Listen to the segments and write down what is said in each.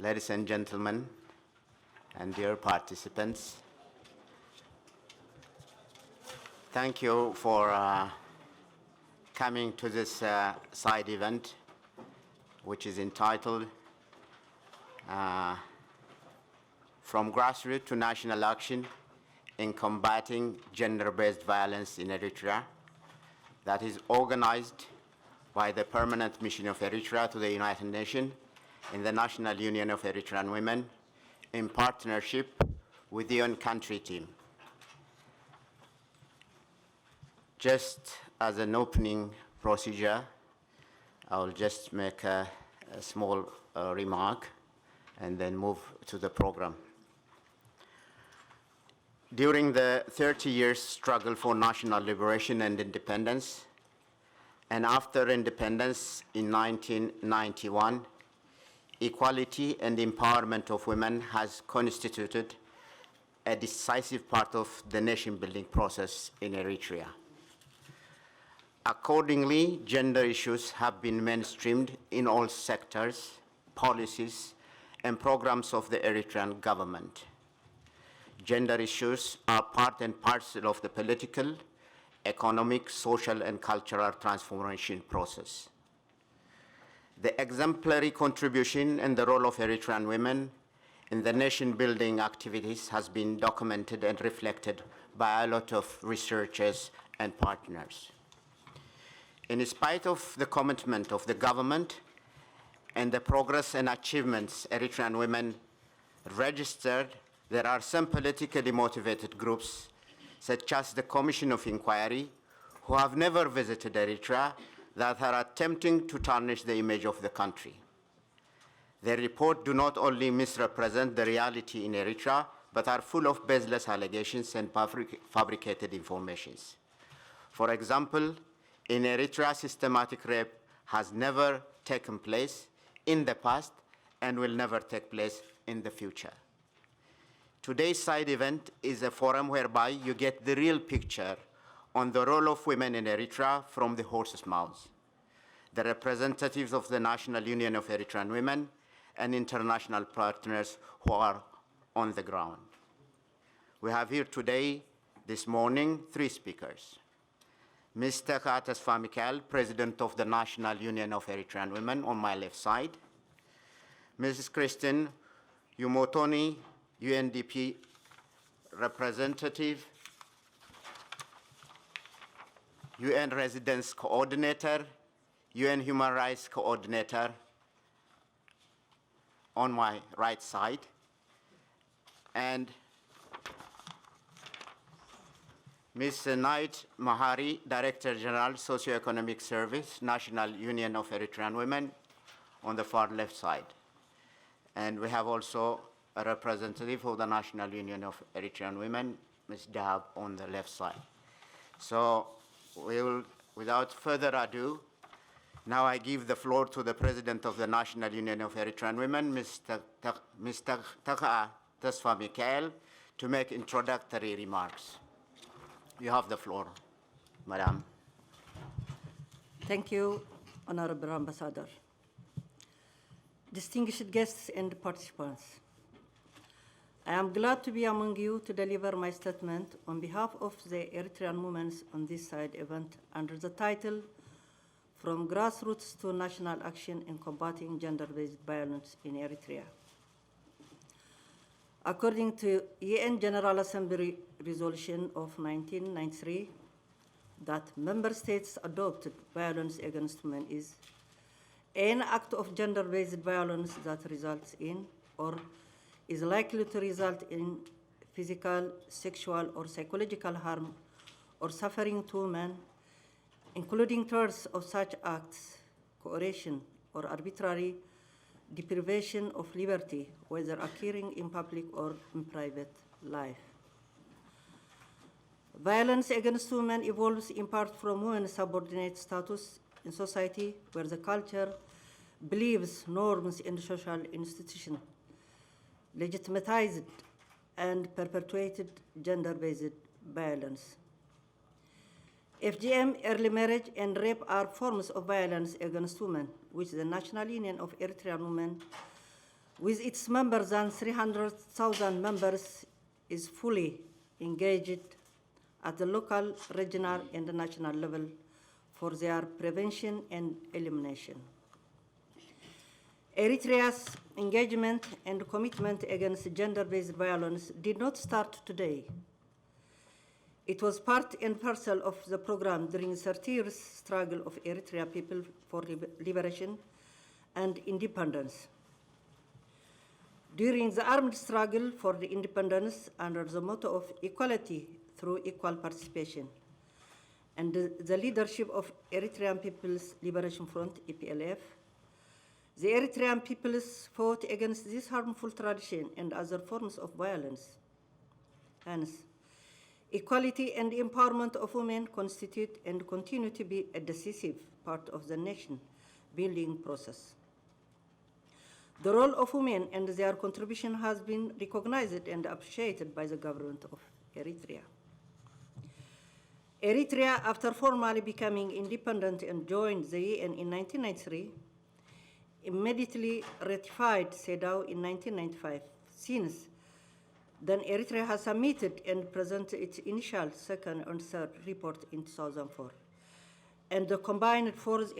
ladies and gentlemen, and dear participants, thank you for coming to this side event, which is entitled From Grassroots to National Action in Combating Gender-Based Violence in Eritrea, that is organized by the Permanent Mission of Eritrea to the United Nations in the National Union of Eritrean Women in partnership with the on-country team. Just as an opening procedure, I will just make a small remark and then move to the program. During the 30 years struggle for national liberation and independence, and after independence in 1991, equality and empowerment of women has constituted a decisive part of the nation-building process in Eritrea. Accordingly, gender issues have been mainstreamed in all sectors, policies, and programs of the Eritrean government. Gender issues are part and parcel of the political, economic, social, and cultural transformation process. The exemplary contribution and the role of Eritrean women in the nation-building activities has been documented and reflected by a lot of researchers and partners. In spite of the commitment of the government and the progress and achievements Eritrean women registered, there are some politically motivated groups, such as the Commission of Inquiry, who have never visited Eritrea, that are attempting to tarnish the image of the country. Their report do not only misrepresent the reality in Eritrea, but are full of baseless allegations and fabricated informations. For example, in Eritrea, systematic rape has never taken place in the past and will never take place in the future. Today's side event is a forum whereby you get the real picture on the role of women in Eritrea from the horse's mouth. The representatives of the National Union of Eritrean Women and international partners who are on the ground. We have here today, this morning, 3 speakers. Mr. Tesfa Mikael, President of the National Union of Eritrean Women, on my left side. Mrs. Kristen Yumotoni, UNDP representative, UN Residence Coordinator, UN Human Rights Coordinator, on my right side, and Ms. Night Mahari, Director General, Socioeconomic Service, National Union of Eritrean Women, on the far left side. And we have also a representative of the National Union of Eritrean Women, Ms. Dahab, on the left side. So we will, without further ado, now I give the floor to the President of the National Union of Eritrean Women, Mr. Tesfa Mikael, to make introductory remarks. You have the floor, Madam. Thank you, Honorable Ambassador. Distinguished guests and participants, I am glad to be among you to deliver my statement on behalf of the Eritrean women on this side event under the title, From Grassroots to National Action in Combating Gender-Based Violence in Eritrea. According to UN General Assembly Resolution of 1993, that member states adopted violence against women is an act of gender-based violence that results in or is likely to result in physical, sexual, or psychological harm or suffering to women, including terms of such acts, coercion, or arbitrary deprivation of liberty, whether occurring in public or in private life. Violence against women evolves in part from women's subordinate status in society, where the culture believes norms and social institutions legitimatized and perpetuated gender-based violence. FGM, early marriage, and rape are forms of violence against women, which the National Union of Eritrean Women with its members than 300,000 members, is fully engaged at the local, regional, and national level for their prevention and elimination. Eritrea's engagement and commitment against gender-based violence did not start today. It was part and parcel of the program during the 30 years struggle of Eritrean people for liberation and independence. During the armed struggle for the independence under the motto of equality through equal participation, and the leadership of Eritrean People's Liberation Front, EPLF, the Eritrean peoples fought against this harmful tradition and other forms of violence. Hence, equality and empowerment of women constitute and continue to be a decisive part of the nation-building process. The role of women and their contribution has been recognized and appreciated by the government of Eritrea. Eritrea, after formally becoming independent and joined the UN in 1993, immediately ratified CEDAW in 1995. Since then, Eritrea has submitted and presented its initial, second, and third report in 2004, and the combined fourth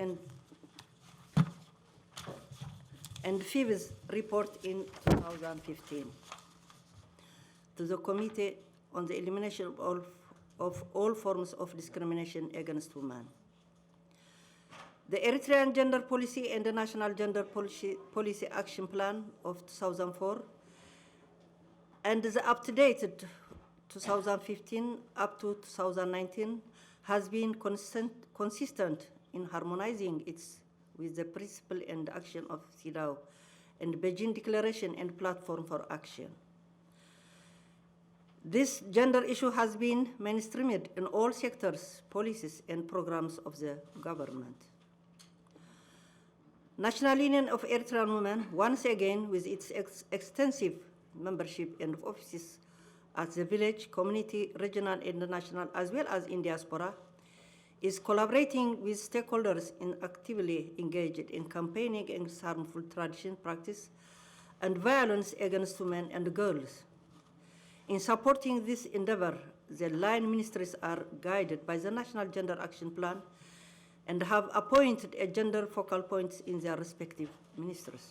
and fifth report in 2015 to the Committee on the Elimination of all forms of discrimination against women. The Eritrean Gender Policy and the National Gender Policy Action Plan of 2004 and the up-to-date 2015 up to 2019 has been consistent in harmonizing its with the principle and action of CEDAW and Beijing Declaration and Platform for Action. This gender issue has been mainstreamed in all sectors, policies, and programs of the government. National Union of Eritrean Women, once again with its extensive membership and offices at the village, community, regional, and national, as well as in diaspora, is collaborating with stakeholders and actively engaged in campaigning against harmful tradition, practice, and violence against women and girls. In supporting this endeavor, the line ministries are guided by the National Gender Action Plan and have appointed a gender focal points in their respective ministries.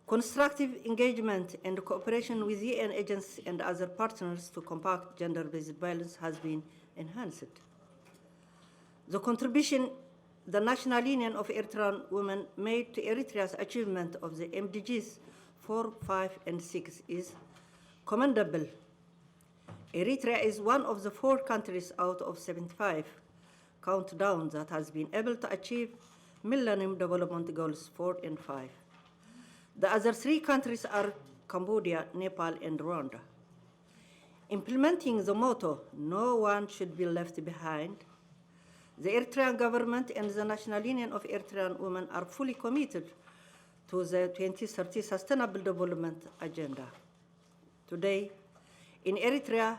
Constructive engagement and cooperation with UN agencies and other partners to combat gender-based violence has been enhanced. The contribution the National Union of Eritrean Women made to Eritrea's achievement of the MDGs 4, 5, and 6 is commendable. Eritrea is one of the 4 countries out of 75 countdown that has been able to achieve Millennium Development Goals 4 and 5. The other 3 countries are Cambodia, Nepal, and Rwanda. Implementing the motto, no one should be left behind, the Eritrean government and the National Union of Eritrean Women are fully committed to the 2030 Sustainable Development Agenda. Today, in Eritrea,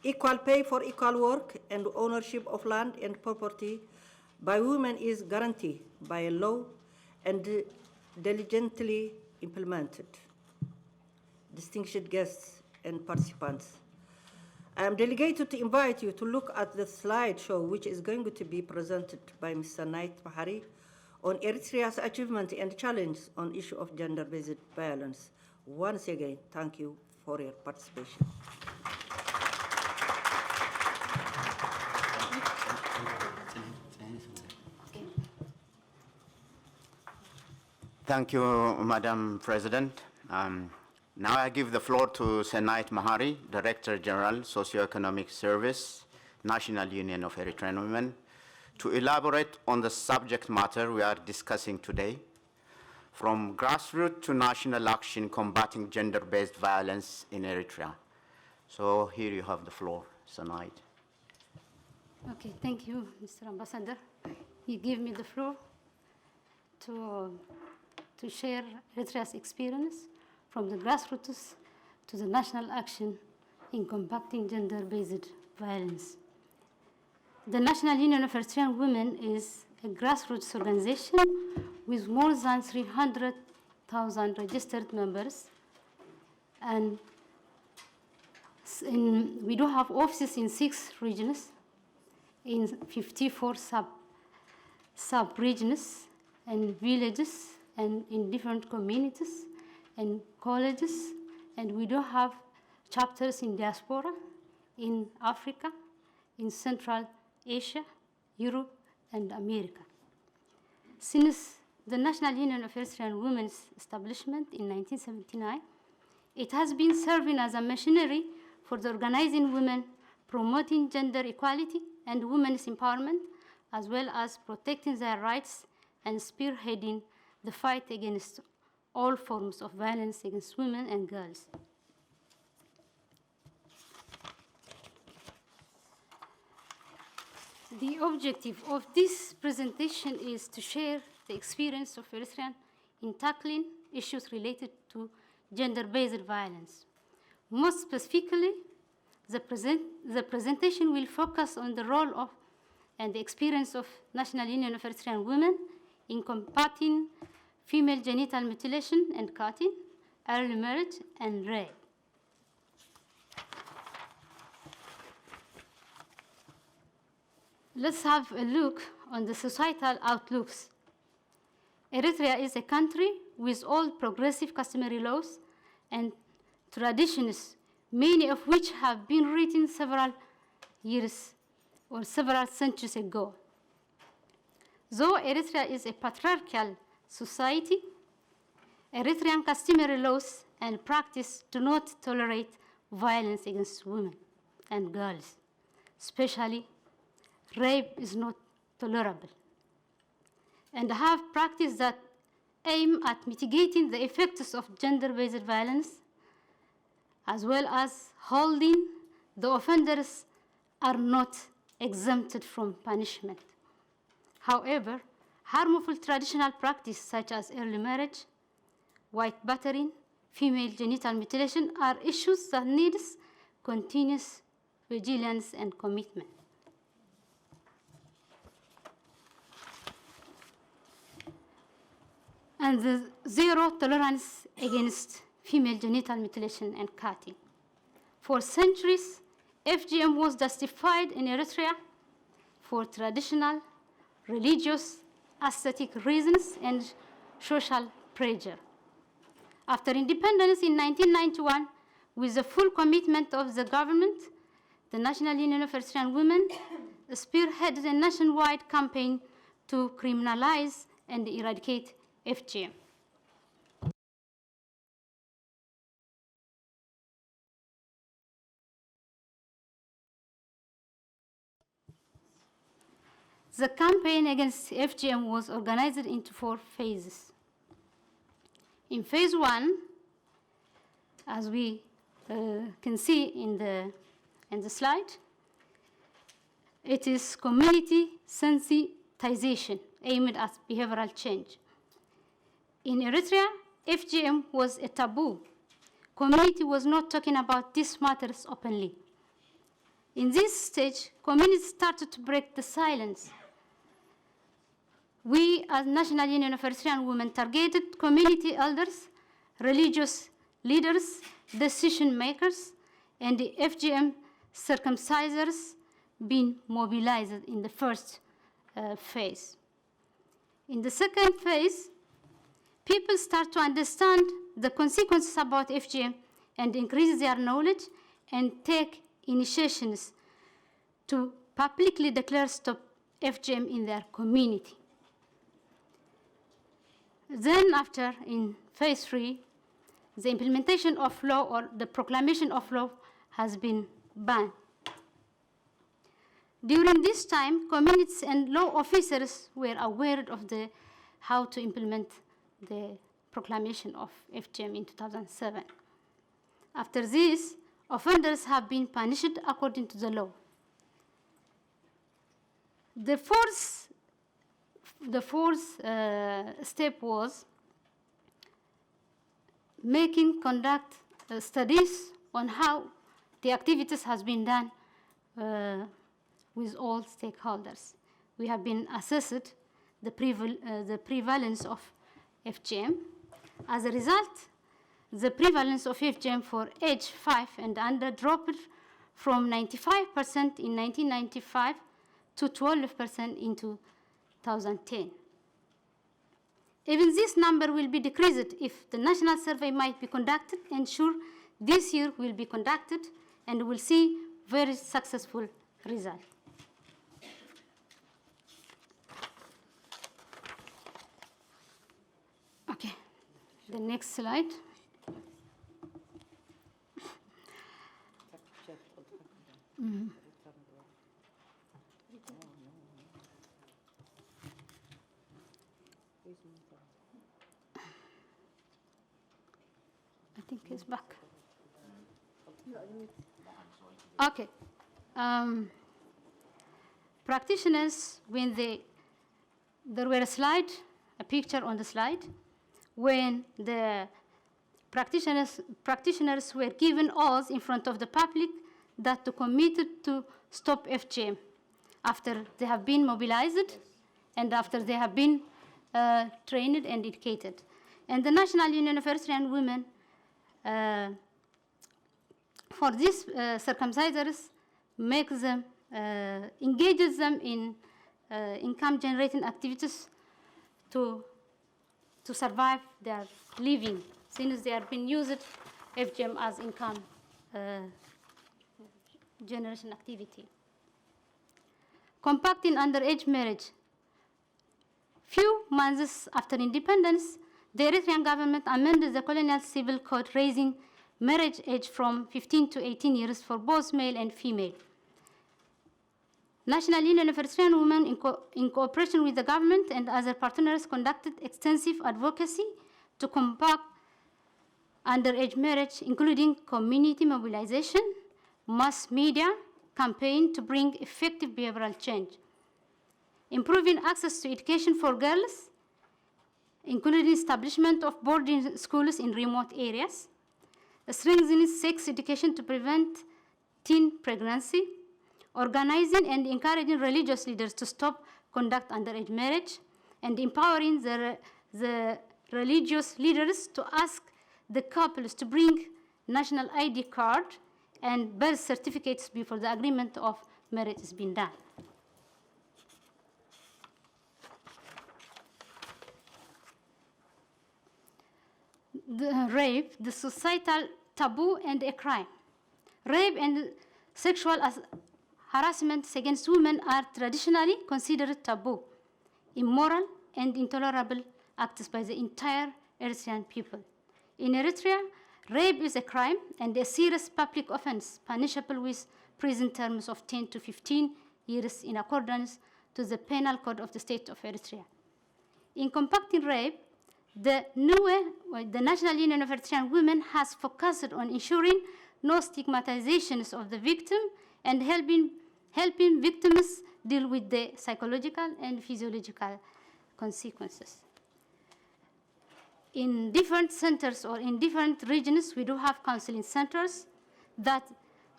equal pay for equal work and ownership of land and property by women is guaranteed by law and diligently implemented. Distinguished guests and participants, I am delegated to invite you to look at the slideshow which is going to be presented by Mr. Knight Mahari on Eritrea's achievement and challenge on issue of gender-based violence. Once again, thank you for your participation. Thank you, Madam President. Now I give the floor to Senait Mahari, Director General, Socioeconomic Service, National Union of Eritrean Women, to elaborate on the subject matter we are discussing today, from grassroots to national action combating gender-based violence in Eritrea. So here you have the floor, Senait. Okay, thank you, Mr. Ambassador. You give me the floor to share Eritrea's experience from the grassroots to the national action in combating gender-based violence. The National Union of Eritrean Women is a grassroots organization with more than 300 1,000 registered members. And we do have offices in 6 regions, in 54 sub-regions and villages, and in different communities and colleges. And we do have chapters in diaspora, in Africa, in Central Asia, Europe, and America. Since the National Union of Eritrean Women's establishment in 1979, it has been serving as a machinery for the organizing women, promoting gender equality and women's empowerment, as well as protecting their rights and spearheading the fight against all forms of violence against women and girls. The objective of this presentation is to share the experience of Eritrean in tackling issues related to gender-based violence. Most specifically, the presentation will focus on the role of and the experience of National Union of Eritrean Women in combating female genital mutilation and cutting, early marriage, and rape. Let's have a look on the societal outlooks. Eritrea is a country with old progressive customary laws and traditions, many of which have been written several years or several centuries ago. Though Eritrea is a patriarchal society, Eritrean customary laws and practice do not tolerate violence against women and girls. Especially, rape is not tolerable. And have practices that aim at mitigating the effects of gender-based violence, as well as holding the offenders are not exempted from punishment. However, harmful traditional practices such as early marriage, white battering, female genital mutilation are issues that need continuous vigilance and commitment. And the zero tolerance against female genital mutilation and cutting. For centuries, FGM was justified in Eritrea for traditional, religious, aesthetic reasons and social pressure. After independence in 1991, with the full commitment of the government, the National Union of Eritrean Women spearheaded a nationwide campaign to criminalize and eradicate FGM. The campaign against FGM was organized into 4 phases. In phase 1, as we can see in the slide, it is community sensitization aimed at behavioral change. In Eritrea, FGM was a taboo. Community was not talking about these matters openly. In this stage, communities started to break the silence. We, as National Union of Eritrean Women, targeted community elders, religious leaders, decision makers, and the FGM circumcisers being mobilized in the first phase. In the second phase, people start to understand the consequences about FGM and increase their knowledge and take initiations to publicly declare stop FGM in their community. Then after, in phase 3, the implementation of law or the proclamation of law has been banned. During this time, communities and law officers were aware of how to implement the proclamation of FGM in 2007. After this, offenders have been punished according to the law. The fourth step was conduct studies on how the activities has been done with all stakeholders. We have been assessed the prevalence of FGM, As a result, the prevalence of FGM for age 5 and under dropped from 95% in 1995 to 12% in 2010. Even this number will be decreased if the national survey might be conducted, and sure, this year will be conducted, and we'll see very successful result. Okay, the next slide. I think it's back. Okay. Practitioners, when there were a picture on the slide, when the practitioners were given oaths in front of the public that to committed to stop FGM after they have been mobilized and after they have been trained and educated. And the National Union of Eritrean Women, for these circumcisers, makes them, engages them in income-generating activities to survive their living, since they have been used FGM as income generation activity. Compacting underage marriage. Few months after independence, the Eritrean government amended the colonial civil code, raising marriage age from 15 to 18 years for both male and female. National Union of Eritrean Women, in cooperation with the government and other partners, conducted extensive advocacy to combat underage marriage, including community mobilization, mass media campaign to bring effective behavioral change, improving access to education for girls, including establishment of boarding schools in remote areas, strengthening sex education to prevent teen pregnancy, organizing and encouraging religious leaders to stop conduct underage marriage, and empowering the religious leaders to ask the couples to bring national ID card and birth certificates before the agreement of marriage has been done. The rape, the societal taboo and a crime. Rape and sexual harassment against women are traditionally considered taboo, immoral, and intolerable acts by the entire Eritrean people. In Eritrea, rape is a crime and a serious public offense, punishable with prison terms of 10 to 15 years in accordance to the Penal Code of the State of Eritrea. In combating rape, the National Union of Eritrean Women has focused on ensuring no stigmatizations of the victim and helping victims deal with the psychological and physiological consequences. In different centers or in different regions, we do have counseling centers that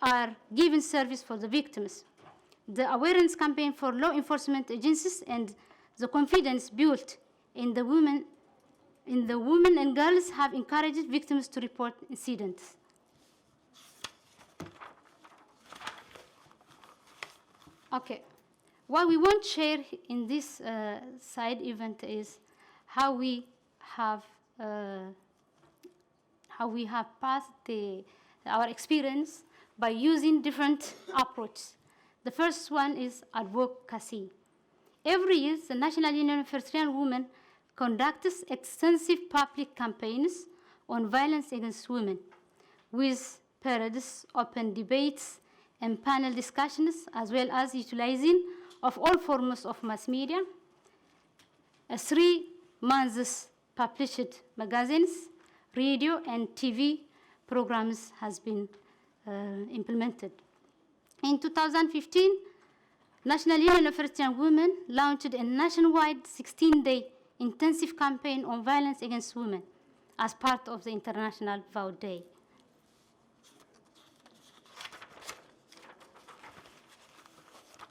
are giving service for the victims. The awareness campaign for law enforcement agencies and the confidence built in the women and girls have encouraged victims to report incidents. Okay, what we want to share in this side event is how we have passed our experience by using different approaches. The first one is advocacy. Every year, the National Union of Eritrean Women conducts extensive public campaigns on violence against women, with parades, open debates, and panel discussions, as well as utilizing of all forms of mass media. 3 months published magazines, radio, and TV programs has been implemented. In 2015, National Union of Eritrean Women launched a nationwide 16-day intensive campaign on violence against women as part of the International Vow Day.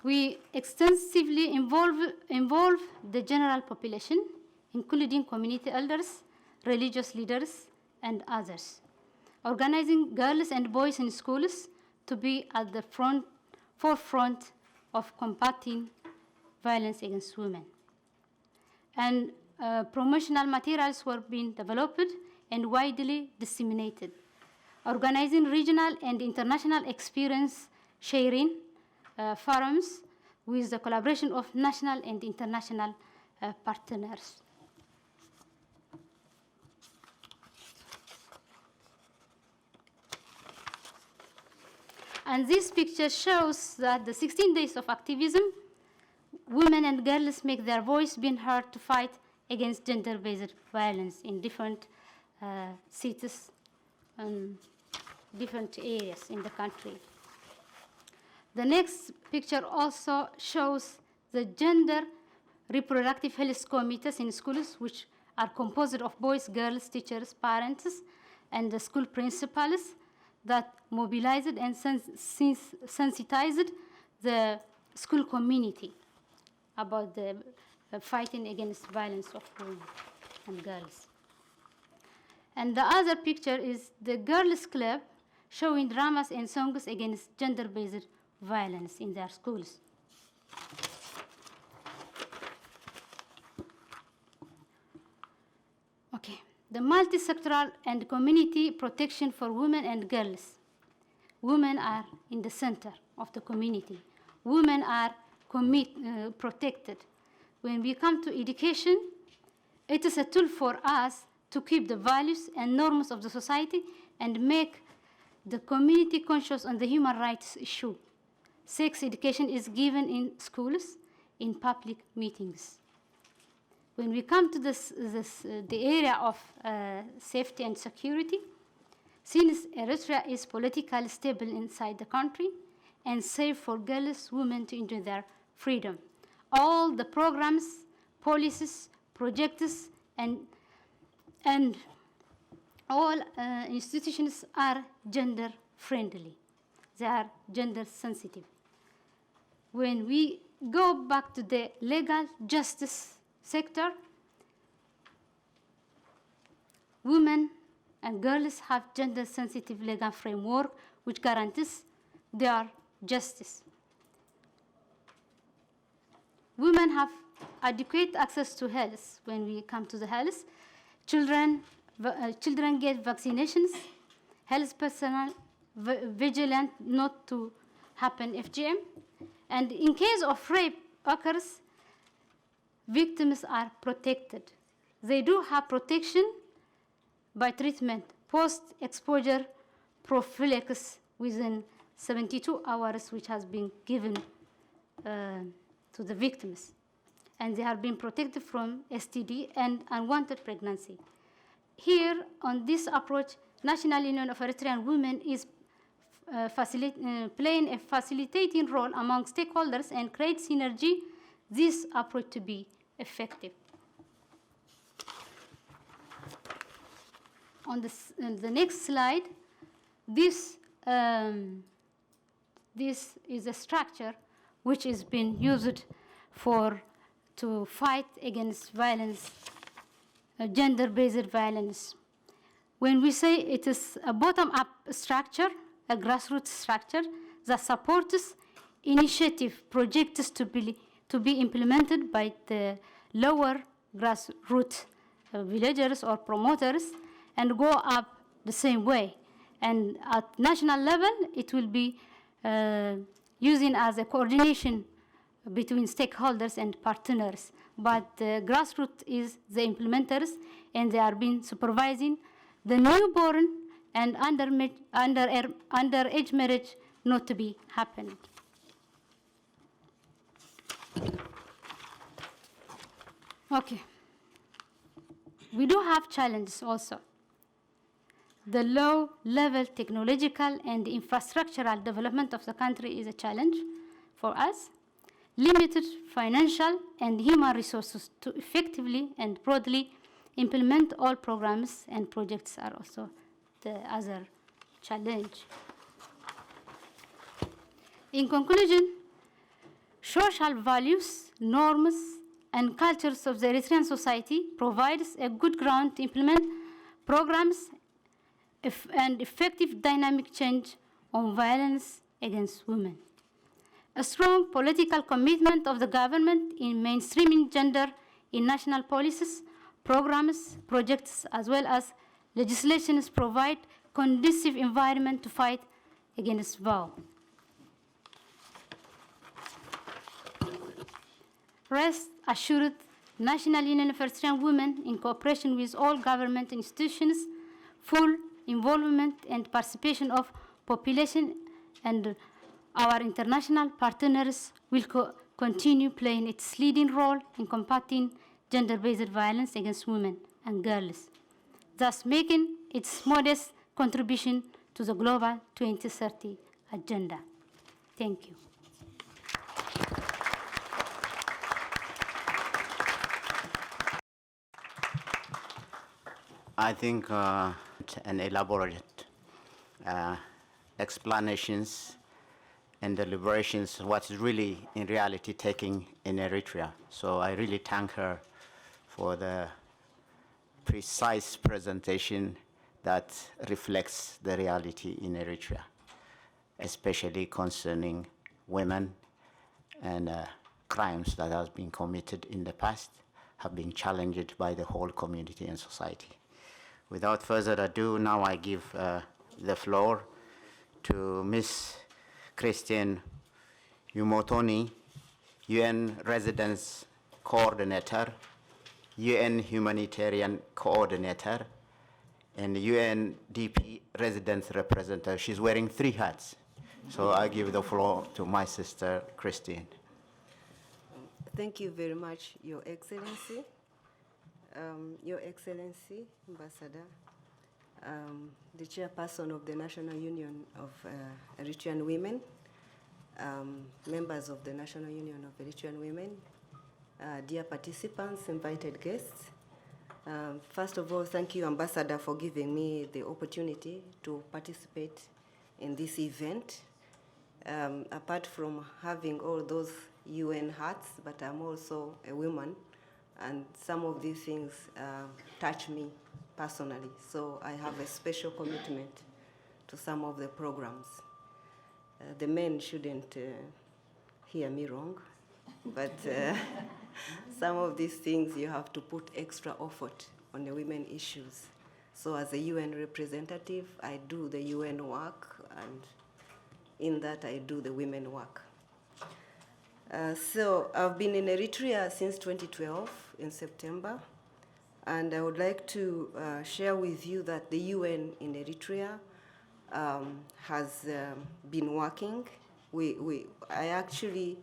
We extensively involve the general population, including community elders, religious leaders, and others, organizing girls and boys in schools to be at the forefront of combating violence against women. And promotional materials were being developed and widely disseminated, organizing regional and international experience sharing forums with the collaboration of national and international partners. And this picture shows that the 16 days of activism, women and girls make their voice being heard to fight against gender-based violence in different cities and different areas in the country. The next picture also shows the gender reproductive health committees in schools, which are composed of boys, girls, teachers, parents, and the school principals that mobilized and sensitized the school community about the fighting against violence of women and girls. And the other picture is the girls' club showing dramas and songs against gender-based violence in their schools. Okay, the multi-sectoral and community protection for women and girls. Women are in the center of the community. Women are protected. When we come to education, it is a tool for us to keep the values and norms of the society and make the community conscious on the human rights issue. Sex education is given in schools, in public meetings. When we come to the area of safety and security, since Eritrea is politically stable inside the country and safe for girls, women to enjoy their freedom, all the programs, policies, projects, and all institutions are gender friendly. They are gender sensitive. When we go back to the legal justice sector, women and girls have gender sensitive legal framework which guarantees their justice. Women have adequate access to health. When we come to the health, children get vaccinations, health personnel vigilant not to happen FGM, and in case of rape occurs, victims are protected. They do have protection by treatment, post-exposure prophylaxis within 72 hours, which has been given to the victims. And they are being protected from STD and unwanted pregnancy. Here, on this approach, National Union of Eritrean Women is playing a facilitating role among stakeholders and create synergy this approach to be effective. On the next slide, this is a structure which is being used to fight against violence, gender-based violence. When we say it is a bottom-up structure, a grassroots structure that supports initiative projects to be implemented by the lower grassroots villagers or promoters and go up the same way. And at national level, it will be using as a coordination between stakeholders and partners. But the grassroots is the implementers, and they are being supervising the newborn and underage marriage not to be happening. Okay. We do have challenges also. The low-level technological and infrastructural development of the country is a challenge for us. Limited financial and human resources to effectively and broadly implement all programs and projects are also the other challenge. In conclusion, social values, norms, and cultures of the Eritrean society provides a good ground to implement programs, and effective dynamic change on violence against women. A strong political commitment of the government in mainstreaming gender in national policies, programs, projects, as well as legislations provide conducive environment to fight against violence. Rest assured, National Union of Eritrean Women, in cooperation with all government institutions, full involvement and participation of population and our international partners will continue playing its leading role in combating gender-based violence against women and girls, thus making its modest contribution to the Global 2030 Agenda. Thank you. I think an elaborate explanations and deliberations what is really in reality taking in Eritrea. So I really thank her for the precise presentation that reflects the reality in Eritrea, especially concerning women and crimes that have been committed in the past have been challenged by the whole community and society. Without further ado, now I give the floor to Ms. Christine Umotoni, UN Residence Coordinator, UN Humanitarian Coordinator, and UNDP Residence Representative. She's wearing 3 hats. So I give the floor to my sister, Christine. Thank you very much, Your Excellency. Your Excellency, Ambassador, the chairperson of the National Union of Eritrean Women, members of the National Union of Eritrean Women, dear participants, invited guests. First of all, thank you, Ambassador, for giving me the opportunity to participate in this event. Apart from having all those UN hats, but I'm also a woman, and some of these things touch me personally. So I have a special commitment to some of the programs. The men shouldn't hear me wrong, but some of these things you have to put extra effort on the women issues. So as a UN representative, I do the UN work, and in that I do the women work. So I've been in Eritrea since 2012 in September, and I would like to share with you that the UN in Eritrea has been working. I actually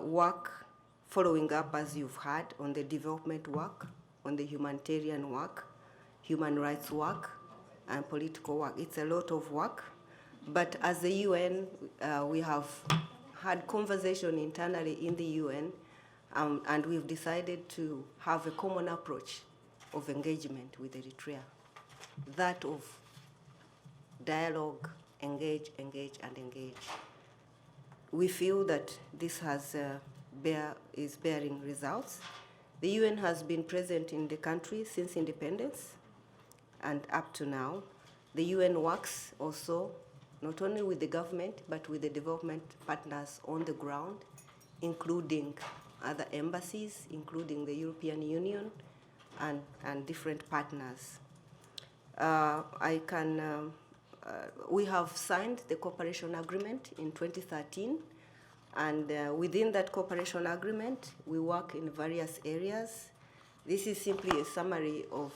work following up, as you've heard, on the development work, on the humanitarian work, human rights work, and political work. It's a lot of work, but as the UN, we have had conversation internally in the UN, and we've decided to have a common approach of engagement with Eritrea, that of dialogue, engage, engage, and engage. We feel that this is bearing results. The UN has been present in the country since independence and up to now. The UN works also not only with the government, but with the development partners on the ground, including other embassies, including the European Union, and different partners. We have signed the cooperation agreement in 2013, and within that cooperation agreement, we work in various areas. This is simply a summary of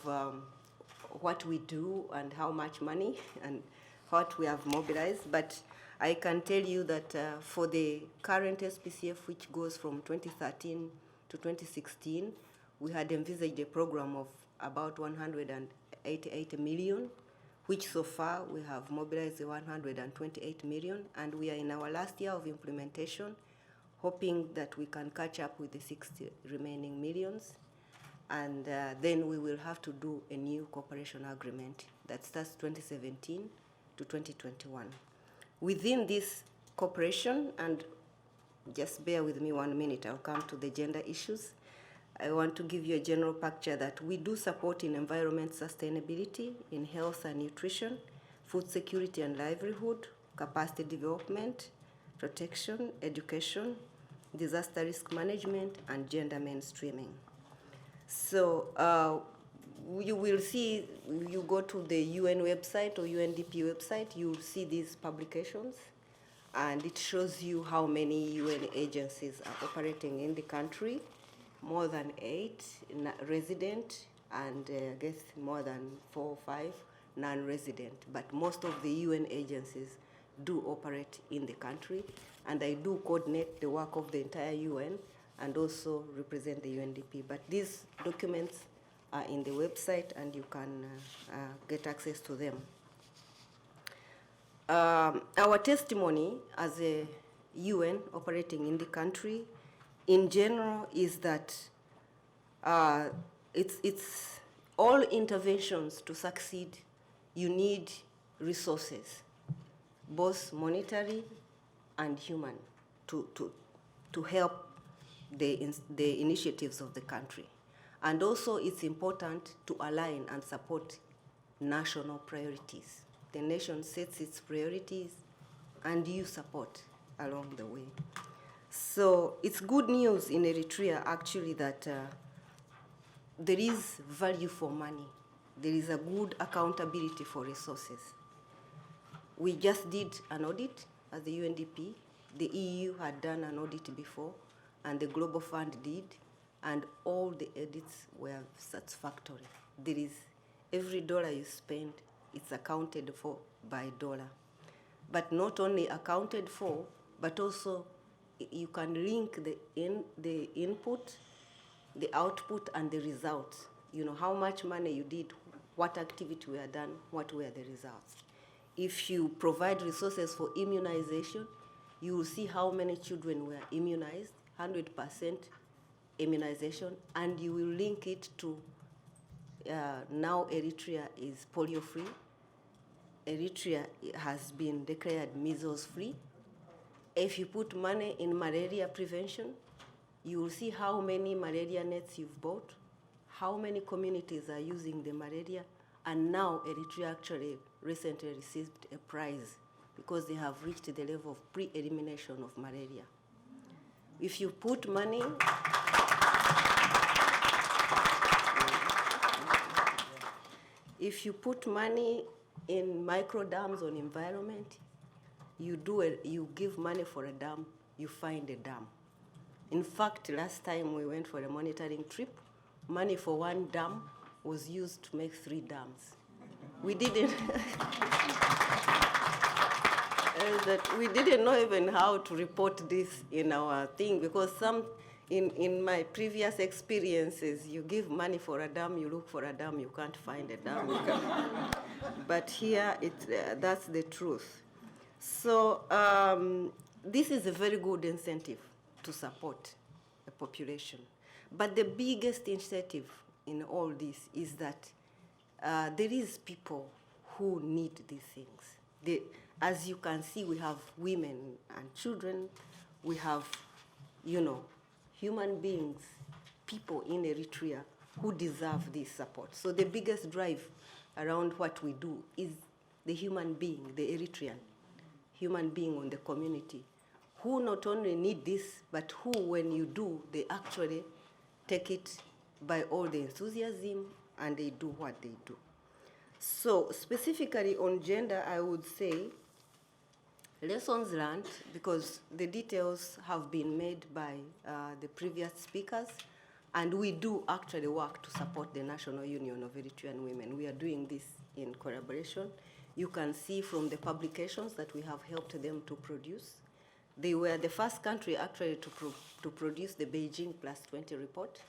what we do and how much money and what we have mobilized, but I can tell you that for the current SPCF, which goes from 2013 to 2016, we had envisaged a program of about 188 million, which so far we have mobilized 128 million, and we are in our last year of implementation, hoping that we can catch up with the 60 remaining millions, and then we will have to do a new cooperation agreement that starts 2017 to 2021. Within this cooperation, and just bear with me 1 minute, I'll come to the gender issues. I want to give you a general picture that we do support in environment sustainability, in health and nutrition, food security and livelihood, capacity development, protection, education, disaster risk management, and gender mainstreaming. So you will see, you go to the UN website or UNDP website, you will see these publications, and it shows you how many UN agencies are operating in the country, more than 8 resident, and I guess more than 4 or 5 non-resident. But most of the UN agencies do operate in the country, and I do coordinate the work of the entire UN and also represent the UNDP. But these documents are in the website, and you can get access to them. Our testimony as a UN operating in the country in general is that it's all interventions to succeed, you need resources, both monetary and human, to help the initiatives of the country. And also it's important to align and support national priorities. The nation sets its priorities and you support along the way. So it's good news in Eritrea actually that there is value for money. There is a good accountability for resources. We just did an audit as the UNDP. The EU had done an audit before, and the Global Fund did, and all the audits were satisfactory. There is, every dollar you spend, it's accounted for by dollar. But not only accounted for, but also you can link the input, the output, and the results. You know, how much money you did, what activity were done, what were the results. If you provide resources for immunization, you will see how many children were immunized, 100% immunization, and you will link it to now Eritrea is polio-free. Eritrea has been declared measles-free. If you put money in malaria prevention, you will see how many malaria nets you've bought, how many communities are using the malaria, and now Eritrea actually recently received a prize because they have reached the level of pre-elimination of malaria. If you put money, in micro dams on environment, you give money for a dam, you find a dam. In fact, last time we went for a monitoring trip, money for one dam was used to make 3 dams. We didn't we didn't know even how to report this in our thing, because in my previous experiences, you give money for a dam, you look for a dam, you can't find a dam. But here, that's the truth. So this is a very good incentive to support a population. But the biggest incentive in all this is that there is people who need these things. As you can see, we have women and children, we have, human beings, people in Eritrea who deserve this support. So the biggest drive around what we do is the human being, the Eritrean human being on the community, who not only need this, but who, when you do, they actually take it by all the enthusiasm and they do what they do. So specifically on gender, I would say lessons learned, because the details have been made by the previous speakers, and we do actually work to support the National Union of Eritrean Women. We are doing this in collaboration. You can see from the publications that we have helped them to produce. They were the first country actually to produce the Beijing +20 report,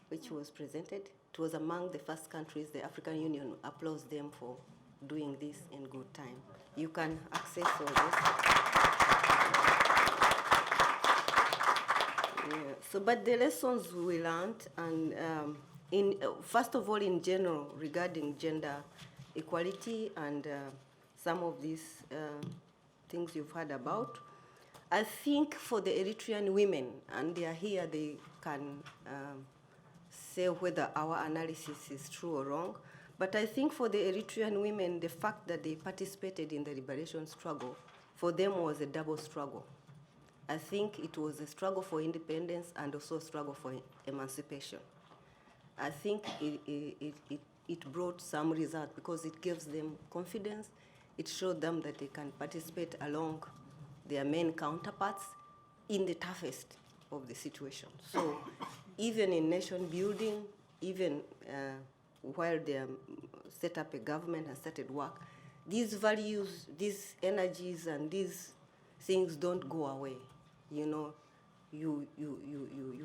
which was presented. It was among the first countries. The African Union applauds them for doing this in good time. You can access all this. Yeah. So, but the lessons we learned, and first of all, in general, regarding gender equality and some of these things you've heard about, I think for the Eritrean women, and they are here, they can say whether our analysis is true or wrong, but I think for the Eritrean women, the fact that they participated in the liberation struggle, for them was a double struggle. I think it was a struggle for independence and also a struggle for emancipation. I think it brought some result because it gives them confidence. It showed them that they can participate along their main counterparts in the toughest of the situation. So even in nation building, even while they set up a government and started work, these values, these energies, and these things don't go away. You know, you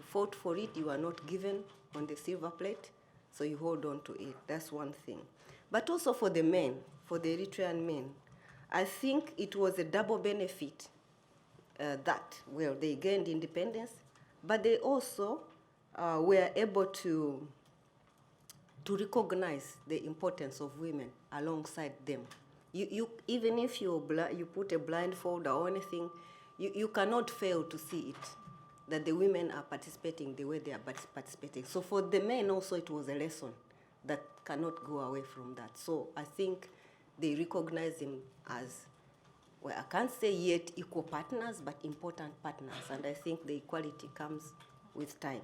fought for it, you are not given on the silver plate, so you hold on to it. That's one thing. But also for the men, for the Eritrean men, I think it was a double benefit that, well, they gained independence, but they also were able to recognize the importance of women alongside them. Even if you put a blindfold or anything, you cannot fail to see it, that the women are participating the way they are participating. So for the men also it was a lesson that cannot go away from that. So I think they recognize them as, well, I can't say yet equal partners, but important partners. And I think the equality comes with time.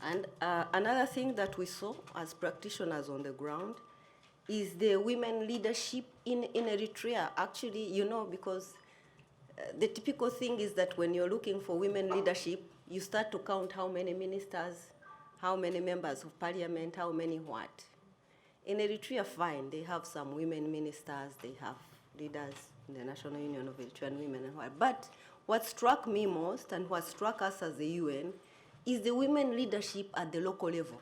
And another thing that we saw as practitioners on the ground is the women leadership in Eritrea. Actually, you know, because the typical thing is that when you're looking for women leadership, you start to count how many ministers, how many members of parliament, how many what. In Eritrea, fine, they have some women ministers, they have leaders in the National Union of Eritrean Women and what. But what struck me most and what struck us as the UN is the women leadership at the local level,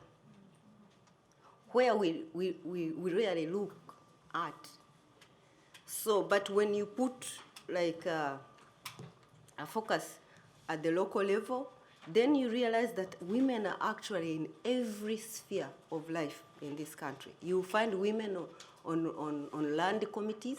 where we really look at. So, but when you put like a focus at the local level, then you realize that women are actually in every sphere of life in this country. You find women on land committees,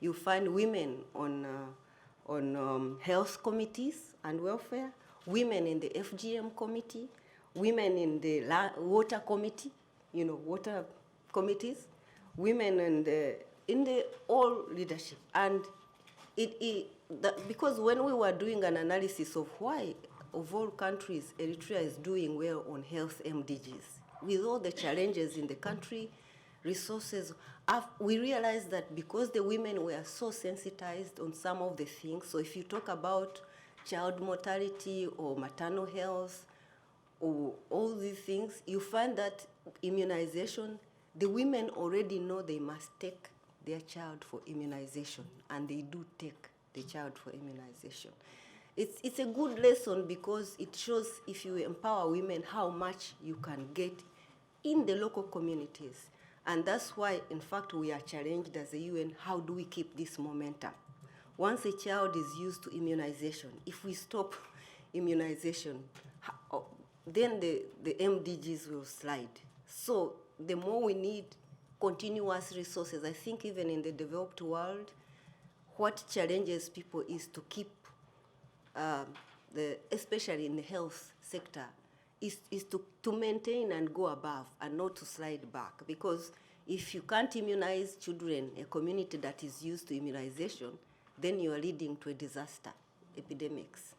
you find women on health committees and welfare, women in the FGM committee, women in the water committee, you know, water committees, women in the all leadership. And because when we were doing an analysis of why, of all countries, Eritrea is doing well on health MDGs, with all the challenges in the country, resources, we realized that because the women were so sensitized on some of the things, so if you talk about child mortality or maternal health or all these things, you find that immunization, the women already know they must take their child for immunization, and they do take the child for immunization. It's a good lesson because it shows if you empower women how much you can get in the local communities. And that's why, in fact, we are challenged as a UN, how do we keep this momentum? Once a child is used to immunization, if we stop immunization, then the MDGs will slide. So the more we need continuous resources, I think even in the developed world, what challenges people is to keep, especially in the health sector, is to maintain and go above and not to slide back. Because if you can't immunize children, a community that is used to immunization, then you are leading to a disaster, epidemics.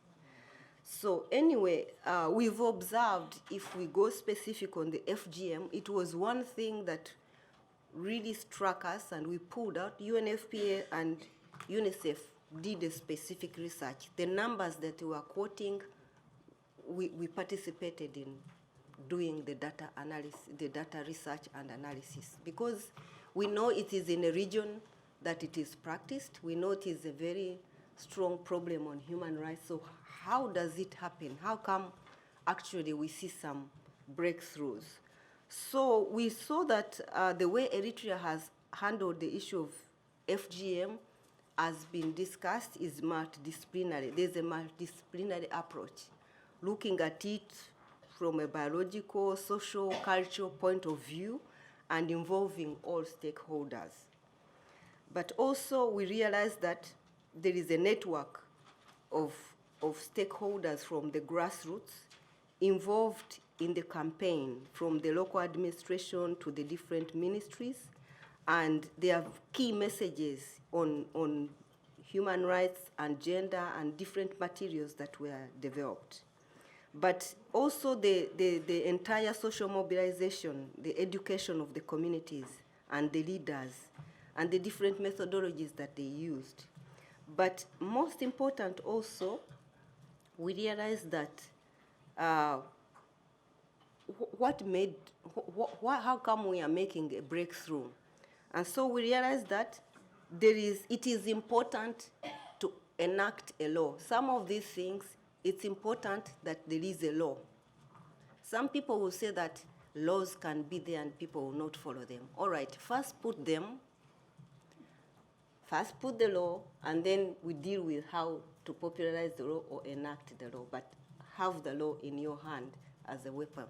So anyway, we've observed, if we go specific on the FGM, it was one thing that really struck us and we pulled out. UNFPA and UNICEF did a specific research. The numbers that we were quoting, we participated in doing the data analysis, the data research and analysis, because we know it is in a region that it is practiced. We know it is a very strong problem on human rights. So how does it happen? How come actually we see some breakthroughs? So we saw that the way Eritrea has handled the issue of FGM has been discussed is multidisciplinary. There's a multidisciplinary approach, looking at it from a biological, social, cultural point of view and involving all stakeholders. But also we realized that there is a network of stakeholders from the grassroots involved in the campaign from the local administration to the different ministries, and there are key messages on human rights and gender and different materials that were developed. But also the entire social mobilization, the education of the communities and the leaders, and the different methodologies that they used. But most important also, we realized that how come we are making a breakthrough? And so we realized that it is important to enact a law. Some of these things, it's important that there is a law. Some people will say that laws can be there and people will not follow them. All right, first put the law, and then we deal with how to popularize the law or enact the law, but have the law in your hand as a weapon.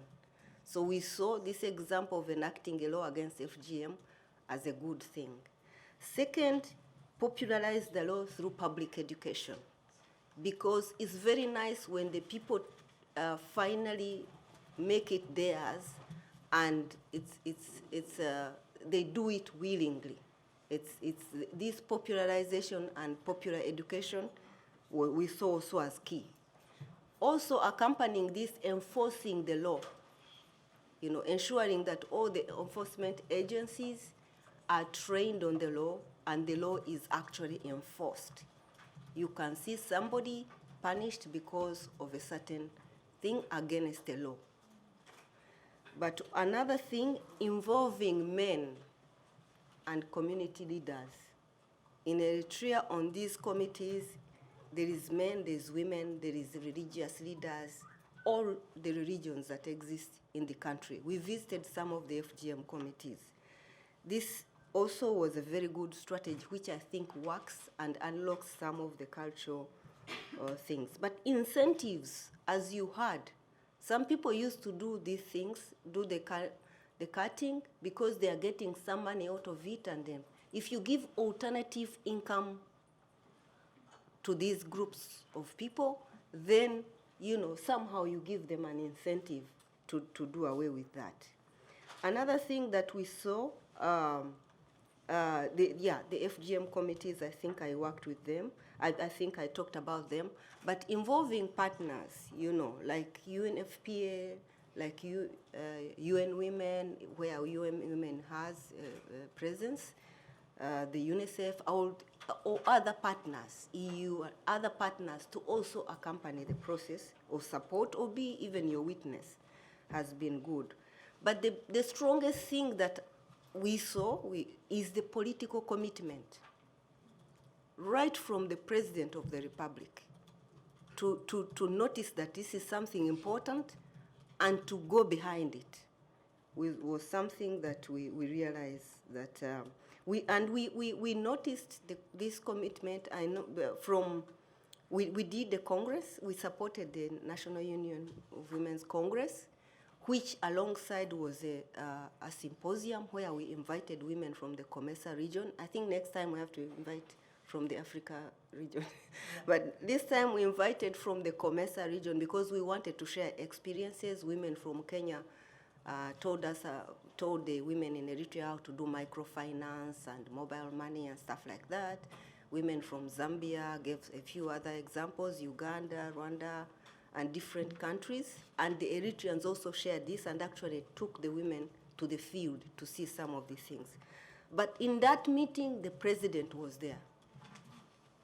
So we saw this example of enacting a law against FGM as a good thing. Second, popularize the law through public education, because it's very nice when the people finally make it theirs, and they do it willingly. It's this popularization and popular education we saw also as key. Also accompanying this, enforcing the law, ensuring that all the enforcement agencies are trained on the law and the law is actually enforced. You can see somebody punished because of a certain thing against the law. But another thing, involving men and community leaders. In Eritrea, on these committees, there is men, there's women, there is religious leaders, all the religions that exist in the country. We visited some of the FGM committees. This also was a very good strategy, which I think works and unlocks some of the cultural things. But incentives, as you heard, some people used to do these things, do the cutting, because they are getting some money out of it, and then if you give alternative income to these groups of people, then somehow you give them an incentive to do away with that. Another thing that we saw, the FGM committees, I think I worked with them. I think I talked about them, but involving partners, like UNFPA, like UN Women, where UN Women has presence, the UNICEF, or other partners, EU, and other partners, to also accompany the process or support or be even your witness has been good. But the strongest thing that we saw is the political commitment, right from the President of the Republic, to notice that this is something important and to go behind it was something that we realized that we noticed this commitment. I know we did the Congress. We supported the National Union of Women's Congress, which alongside was a symposium where we invited women from the Comesa region. I think next time we have to invite from the Africa region. But this time we invited from the Comesa region because we wanted to share experiences. Women from Kenya told the women in Eritrea how to do microfinance and mobile money and stuff like that. Women from Zambia gave a few other examples, Uganda, Rwanda, and different countries. And the Eritreans also shared this and actually took the women to the field to see some of these things. But in that meeting, the president was there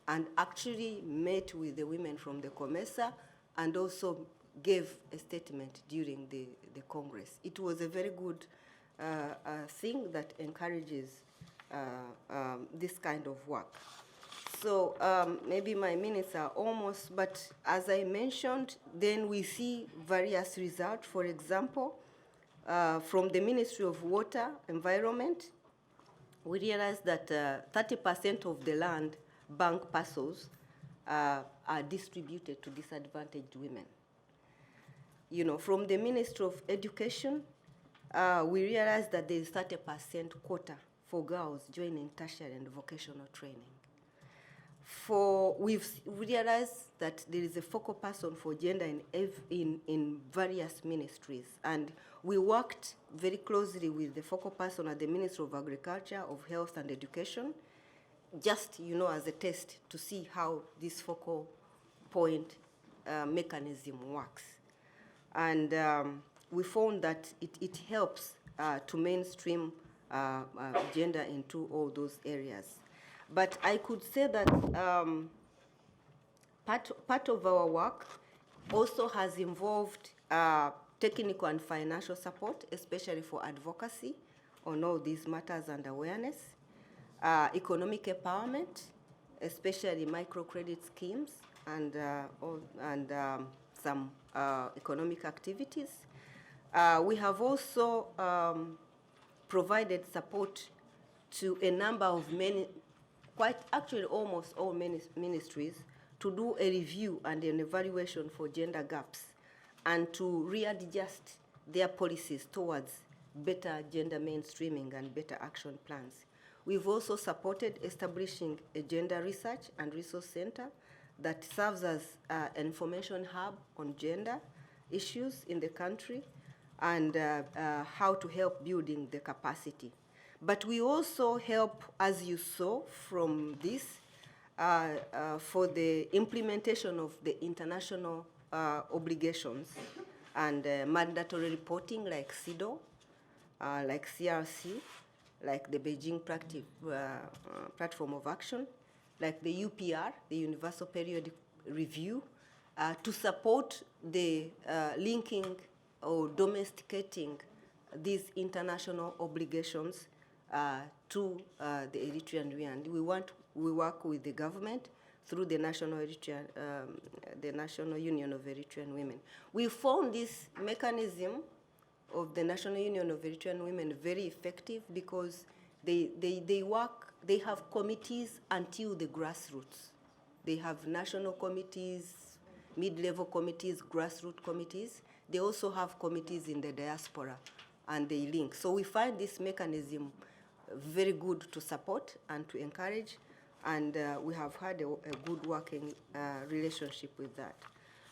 and actually met with the women from the Comesa and also gave a statement during the Congress. It was a very good thing that encourages this kind of work. So maybe my minutes are almost, but as I mentioned, then we see various results. For example, from the Ministry of Water, Environment, we realized that 30% of the land bank parcels are distributed to disadvantaged women. From the Ministry of Education, we realized that there is 30% quota for girls joining tertiary and vocational training. we've realized that there is a focal person for gender in various ministries, and we worked very closely with the focal person at the Ministry of Agriculture, of Health and Education, just, as a test to see how this focal point mechanism works. And we found that it helps to mainstream gender into all those areas. But I could say that part of our work also has involved technical and financial support, especially for advocacy on all these matters and awareness, economic empowerment, especially microcredit schemes and some economic activities. We have also provided support to a number of almost all ministries to do a review and an evaluation for gender gaps and to readjust their policies towards better gender mainstreaming and better action plans. We've also supported establishing a gender research and resource center that serves as an information hub on gender issues in the country and how to help building the capacity. But we also help, as you saw from this, for the implementation of the international obligations and mandatory reporting like CEDAW, like CRC, like the Beijing Platform of Action, like the UPR, the Universal Periodic Review, to support the linking or domesticating these international obligations to the Eritrean Women. We work with the government through the National Union of Eritrean Women. We found this mechanism of the National Union of Eritrean Women very effective because they have committees until the grassroots. They have national committees, mid-level committees, grassroots committees. They also have committees in the diaspora, and they link. So we find this mechanism very good to support and to encourage, and we have had a good working relationship with that.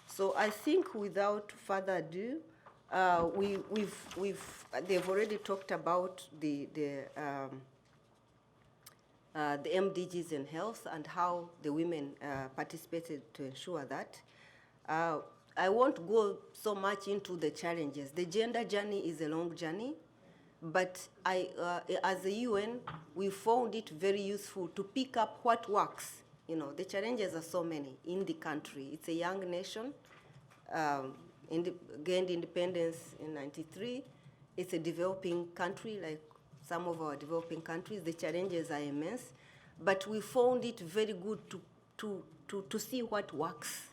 So I think without further ado, they've already talked about the MDGs in health and how the women participated to ensure that. I won't go so much into the challenges. The gender journey is a long journey, but as a UN, we found it very useful to pick up what works. The challenges are so many in the country. It's a young nation, gained independence in '93. It's a developing country, like some of our developing countries. The challenges are immense, but we found it very good to see what works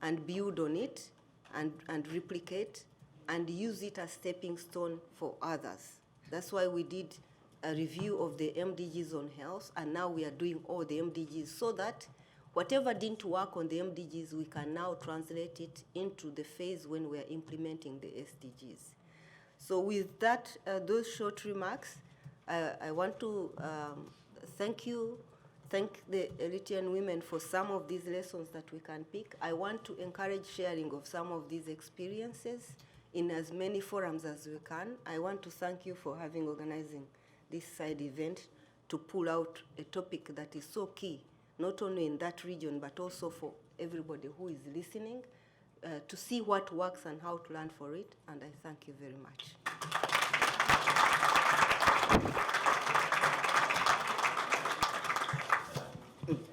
and build on it and replicate and use it as stepping stone for others. That's why we did a review of the MDGs on health, and now we are doing all the MDGs so that whatever didn't work on the MDGs, we can now translate it into the phase when we are implementing the SDGs. So with that, those short remarks, I want to thank the Eritrean women for some of these lessons that we can pick. I want to encourage sharing of some of these experiences in as many forums as we can. I want to thank you for organizing this side event to pull out a topic that is so key, not only in that region, but also for everybody who is listening, to see what works and how to learn for it. And I thank you very much.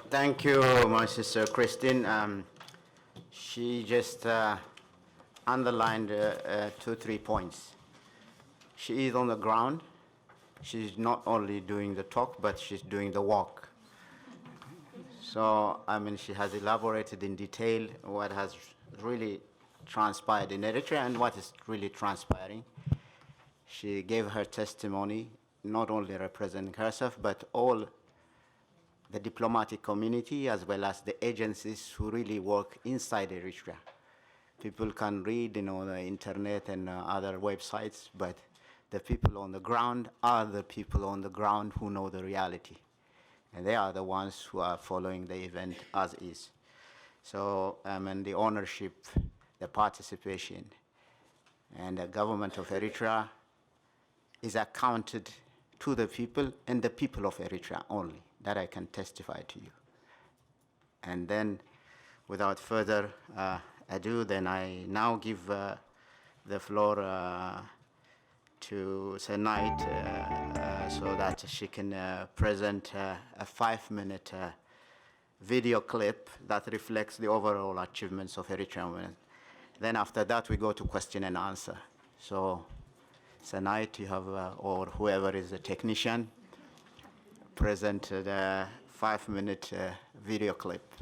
Thank you, my sister Christine. She just underlined 2-3 points. She is on the ground. She's not only doing the talk, but she's doing the walk. So, she has elaborated in detail what has really transpired in Eritrea and what is really transpiring. She gave her testimony, not only representing herself, but all the diplomatic community as well as the agencies who really work inside Eritrea. People can read, the internet and other websites, but the people on the ground are the people on the ground who know the reality. And they are the ones who are following the event as is. So, and the ownership, the participation, and the government of Eritrea is accounted to the people and the people of Eritrea only. That I can testify to you. And then, without further ado, then I now give the floor to Senait so that she can present a 5-minute video clip that reflects the overall achievements of Eritrean women. Then after that, we go to question and answer. So, Senait, you have, or whoever is a technician, present the 5-minute video clip.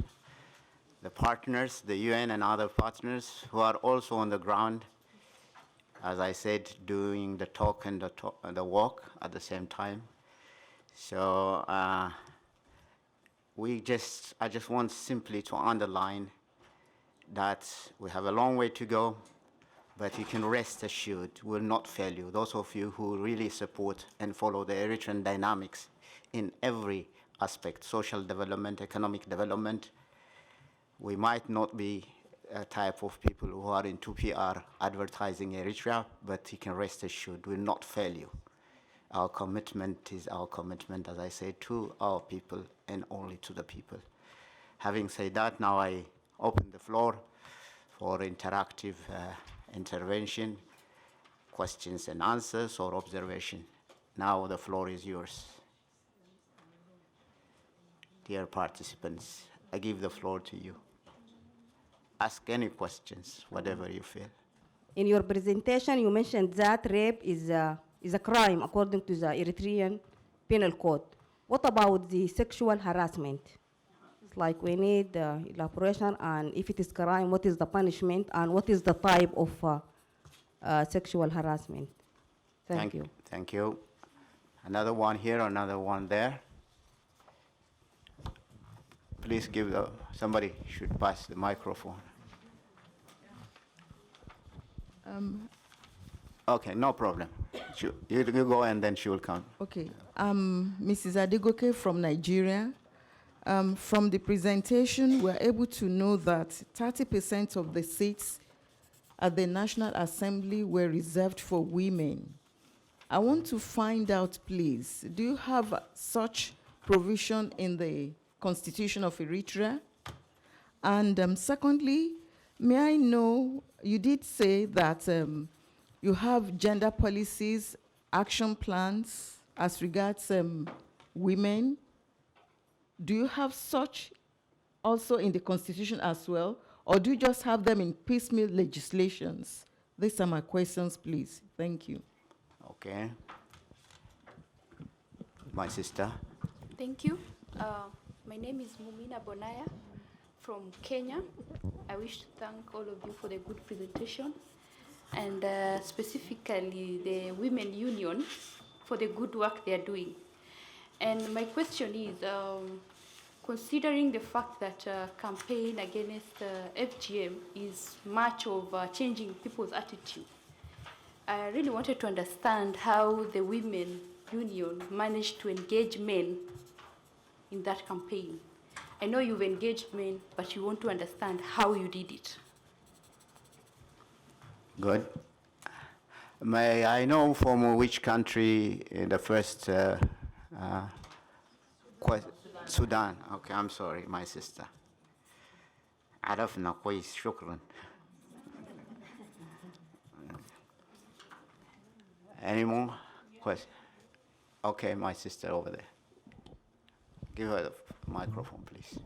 The partners, the UN and other partners who are also on the ground, as I said, doing the talk and the walk at the same time. So I just want simply to underline that we have a long way to go, but you can rest assured we'll not fail you. Those of you who really support and follow the Eritrean dynamics in every aspect, social development, economic development, we might not be a type of people who are into PR advertising Eritrea, but you can rest assured we'll not fail you. Our commitment is our commitment, as I say, to our people and only to the people. Having said that, now I open the floor for interactive intervention, questions and answers, or observation. Now the floor is yours. Dear participants, I give the floor to you. Ask any questions, whatever you feel. In your presentation, you mentioned that rape is a crime according to the Eritrean Penal Code. What about the sexual harassment? It's like we need elaboration on if it is crime, what is the punishment, and what is the type of sexual harassment. Thank you. Thank you. Another one here, another one there. Please give somebody should pass the microphone. Okay, no problem. You go and then she will come. Okay, Mrs. Adegoke from Nigeria. From the presentation, we're able to know that 30% of the seats at the National Assembly were reserved for women. I want to find out, please, do you have such provision in the Constitution of Eritrea? And secondly, may I know, you did say that you have gender policies, action plans as regards women. Do you have such also in the Constitution as well, or do you just have them in piecemeal legislations? These are my questions, please. Thank you. Okay. My sister. Thank you. My name is Mumina Bonaya from Kenya. I wish to thank all of you for the good presentation, and specifically the Women Union for the good work they are doing. And my question is, considering the fact that campaign against FGM is much of changing people's attitude, I really wanted to understand how the Women Union managed to engage men in that campaign. I know you've engaged men, but you want to understand how you did it. Good. May I know from which country in the first Sudan. Okay, I'm sorry, my sister. عرفنا كويس شكرا. Any more questions? Okay, my sister over there. Give her the microphone, please.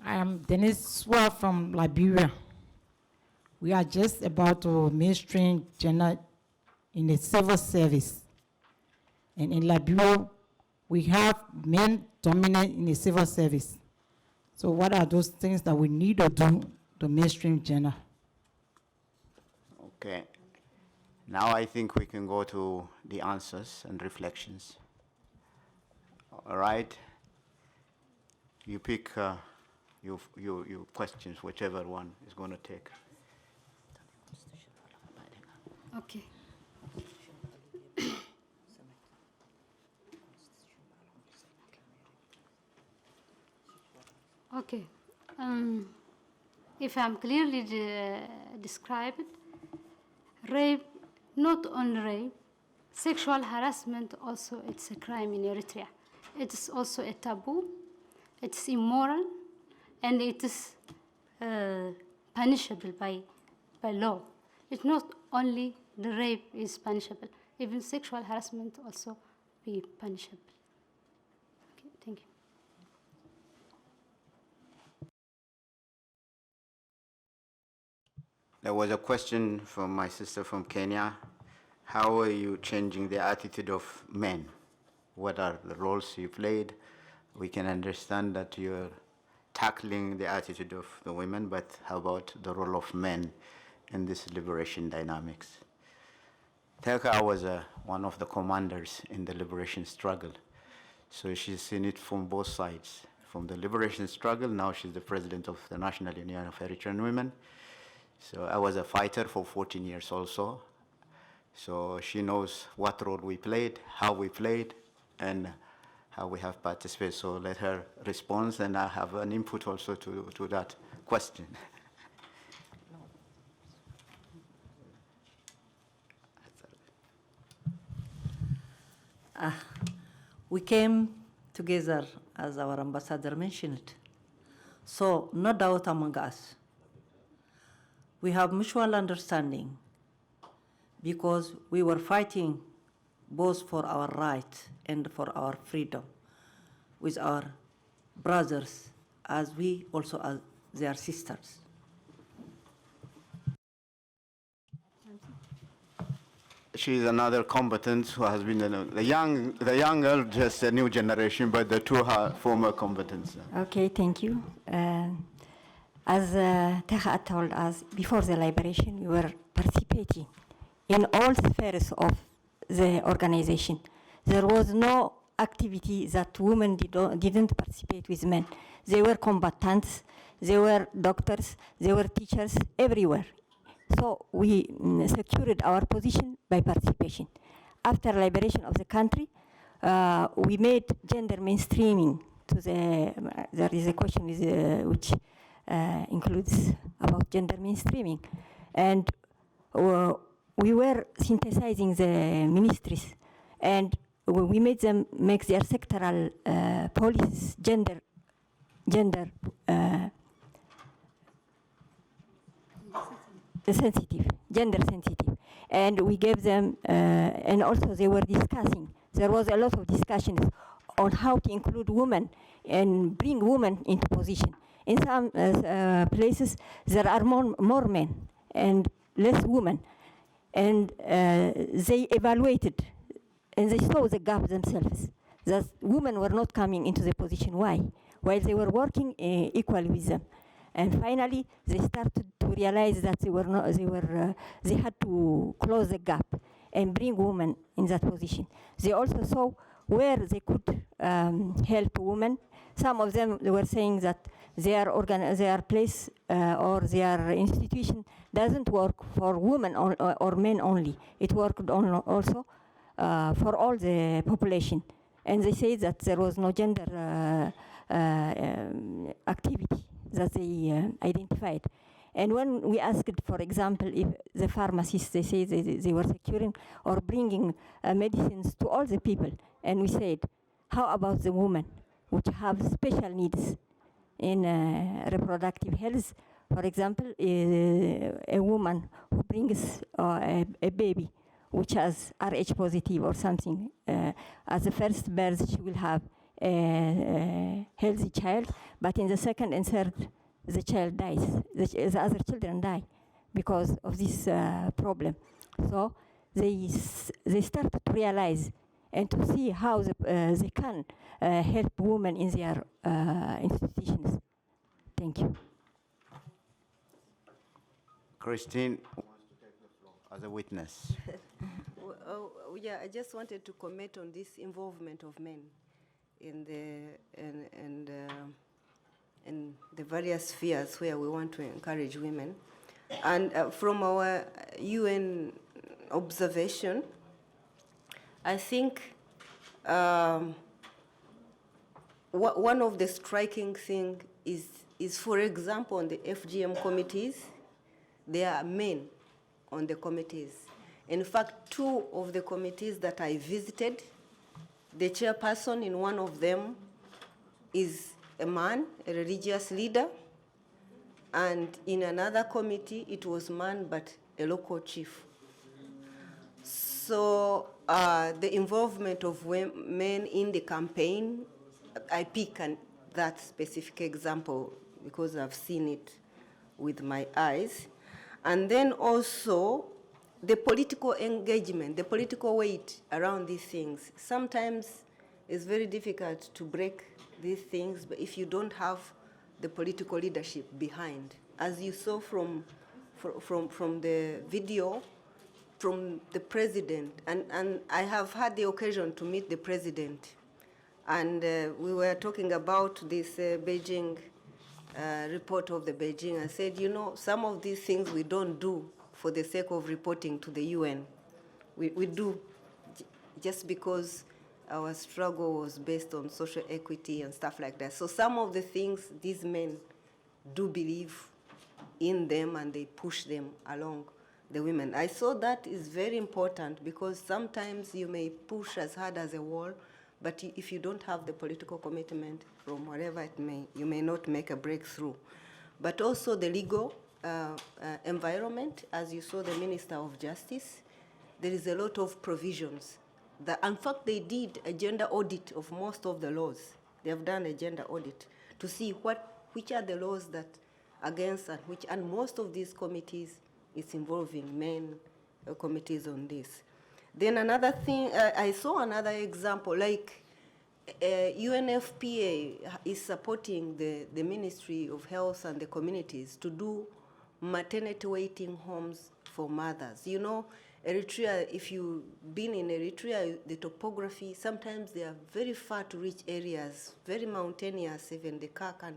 I am Denise Swa from Liberia. We are just about to mainstream gender in the civil service. And in Liberia, we have men dominant in the civil service. So what are those things that we need to do to mainstream gender? Okay. Now I think we can go to the answers and reflections. All right. You pick your questions, whichever one is going to take. Okay. Okay. If I'm clearly described, rape, not only rape, sexual harassment also, it's a crime in Eritrea. It is also a taboo, it's immoral, and it is punishable by law. It's not only the rape is punishable, even sexual harassment also be punishable. Okay, thank you. There was a question from my sister from Kenya. How are you changing the attitude of men? What are the roles you played? We can understand that you're tackling the attitude of the women, but how about the role of men in this liberation dynamics? Telka was one of the commanders in the liberation struggle. So she's seen it from both sides. From the liberation struggle, now she's the president of the National Union of Eritrean Women. So I was a fighter for 14 years also. So she knows what role we played, how we played, and how we have participated. So let her respond, and I have an input also to that question. We came together, as our ambassador mentioned. So no doubt among us. We have mutual understanding because we were fighting both for our rights and for our freedom with our brothers, as we also are their sisters. She's another combatant who has been the younger, just a new generation, but the two are former combatants. Okay, thank you. As Teha told us, before the liberation, we were participating in all spheres of the organization. There was no activity that women didn't participate with men. They were combatants, they were doctors, they were teachers, everywhere. So we secured our position by participation. After liberation of the country, we made gender mainstreaming to the, there is a question which includes about gender mainstreaming. And we were synthesizing the ministries, and we made them make their sectoral policies gender sensitive, and we gave them, and also they were discussing. There was a lot of discussions on how to include women and bring women into position. In some places, there are more men and less women, and they evaluated, and they saw the gap themselves, that women were not coming into the position. Why? While they were working equally with them. And finally, they started to realize that they had to close the gap and bring women in that position. They also saw where they could help women. Some of them, they were saying that their place or their institution doesn't work for women or men only. It worked also for all the population. And they say that there was no gender activity that they identified. And when we asked, for example, if the pharmacists, they say they were securing or bringing medicines to all the people, and we said, how about the women which have special needs in reproductive health? For example, a woman who brings a baby which has Rh positive or something, as the first birth she will have a healthy child, but in the second and third, the child dies. The other children die because of this problem. So they start to realize and to see how they can help women in their institutions. Thank you. Christine wants to take the floor as a witness. Yeah, I just wanted to comment on this involvement of men in the various spheres where we want to encourage women. And from our UN observation, I think one of the striking things is, for example, on the FGM committees, there are men on the committees. In fact, 2 of the committees that I visited, the chairperson in one of them is a man, a religious leader, and in another committee, it was man, but a local chief. So the involvement of men in the campaign, I pick that specific example because I've seen it with my eyes. And then also the political engagement, the political weight around these things. Sometimes it's very difficult to break these things, but if you don't have the political leadership behind, as you saw from the video, from the president, and I have had the occasion to meet the president, and we were talking about this Beijing report of the Beijing. I said, you know, some of these things we don't do for the sake of reporting to the UN. We do just because our struggle was based on social equity and stuff like that. So some of the things these men do believe in them and they push them along the women. I saw that is very important because sometimes you may push as hard as a wall, but if you don't have the political commitment from whatever it may, you may not make a breakthrough. But also the legal environment, as you saw the Minister of Justice, there is a lot of provisions. In fact, they did a gender audit of most of the laws. They have done a gender audit to see which are the laws that against and most of these committees is involving men committees on this. Then another thing, I saw another example, like UNFPA is supporting the Ministry of Health and the communities to do maternity waiting homes for mothers. You know, Eritrea, if you've been in Eritrea, the topography, sometimes they are very far to reach areas, very mountainous, even the Kakan.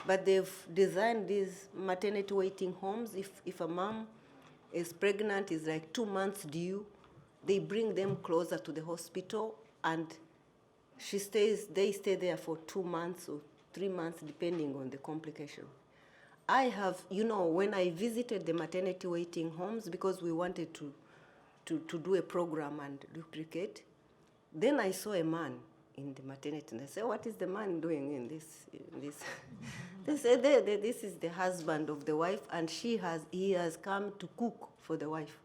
But they've designed these maternity waiting homes. If a mom is pregnant, is like 2 months due, they bring them closer to the hospital and they stay there for 2 months or 3 months, depending on the complication. I have, you know, when I visited the maternity waiting homes, because we wanted to do a program and duplicate, then I saw a man in the maternity, and I said, what is the man doing in this? They said, this is the husband of the wife, and he has come to cook for the wife.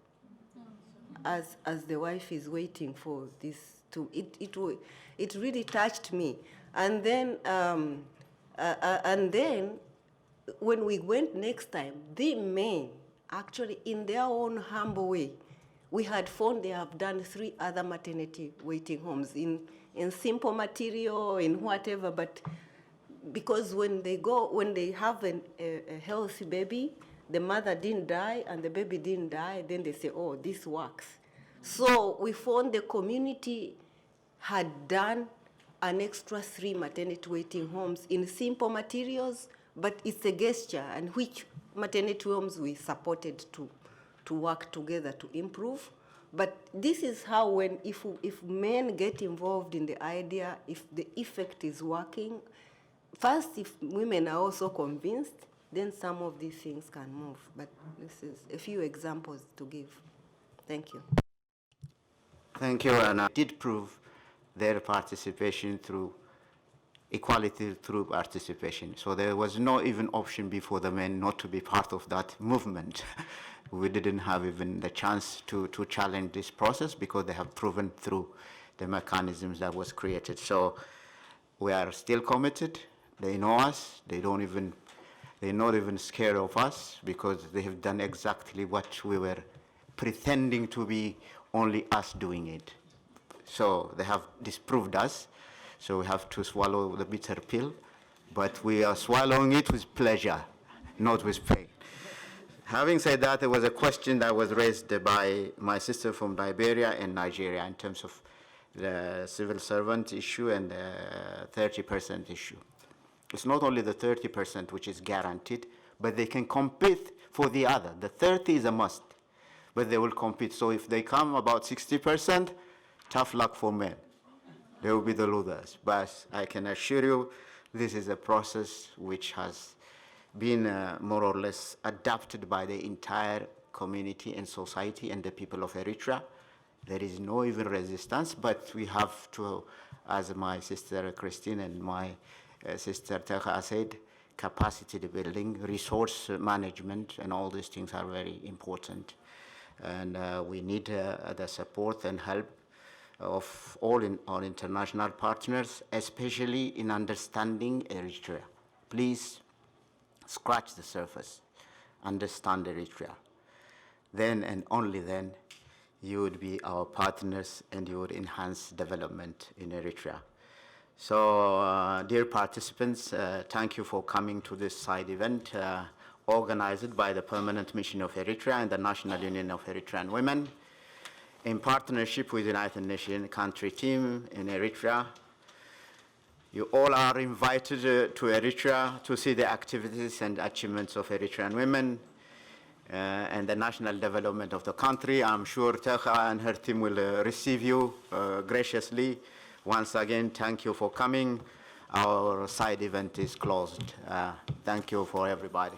As the wife is waiting for this it really touched me. And then when we went next time, the men actually in their own humble way, we had found they have done 3 other maternity waiting homes in simple material, in whatever, but because when they have a healthy baby, the mother didn't die and the baby didn't die, then they say, oh, this works. So we found the community had done an extra 3 maternity waiting homes in simple materials, but it's a gesture, and which maternity homes we supported to work together to improve. But this is how if men get involved in the idea, if the effect is working, first if women are also convinced, then some of these things can move. But this is a few examples to give. Thank you. Thank you, and I did prove their participation through equality through participation. So there was no even option before the men not to be part of that movement. We didn't have even the chance to challenge this process because they have proven through the mechanisms that was created. So we are still committed. They know us. They're not even scared of us because they have done exactly what we were pretending to be only us doing it. So they have disproved us. So we have to swallow the bitter pill, but we are swallowing it with pleasure, not with pain. Having said that, there was a question that was raised by my sister from Liberia and Nigeria in terms of the civil servant issue and the 30% issue. It's not only the 30% which is guaranteed, but they can compete for the other. The 30 is a must, but they will compete. So if they come about 60%, tough luck for men. They will be the losers. But I can assure you This is a process which has been more or less adopted by the entire community and society and the people of Eritrea. There is no even resistance, but we have to, as my sister Christine and my sister Tekha said, capacity building, resource management, and all these things are very important. And we need the support and help of all our international partners, especially in understanding Eritrea. Please scratch the surface, understand Eritrea. Then and only then you would be our partners and you would enhance development in Eritrea. So, dear participants, thank you for coming to this side event organized by the Permanent Mission of Eritrea and the National Union of Eritrean Women in partnership with the United Nations country team in Eritrea. You all are invited to Eritrea to see the activities and achievements of Eritrean women and the national development of the country. I'm sure Tekha and her team will receive you graciously. Once again, thank you for coming. Our side event is closed. Thank you for everybody.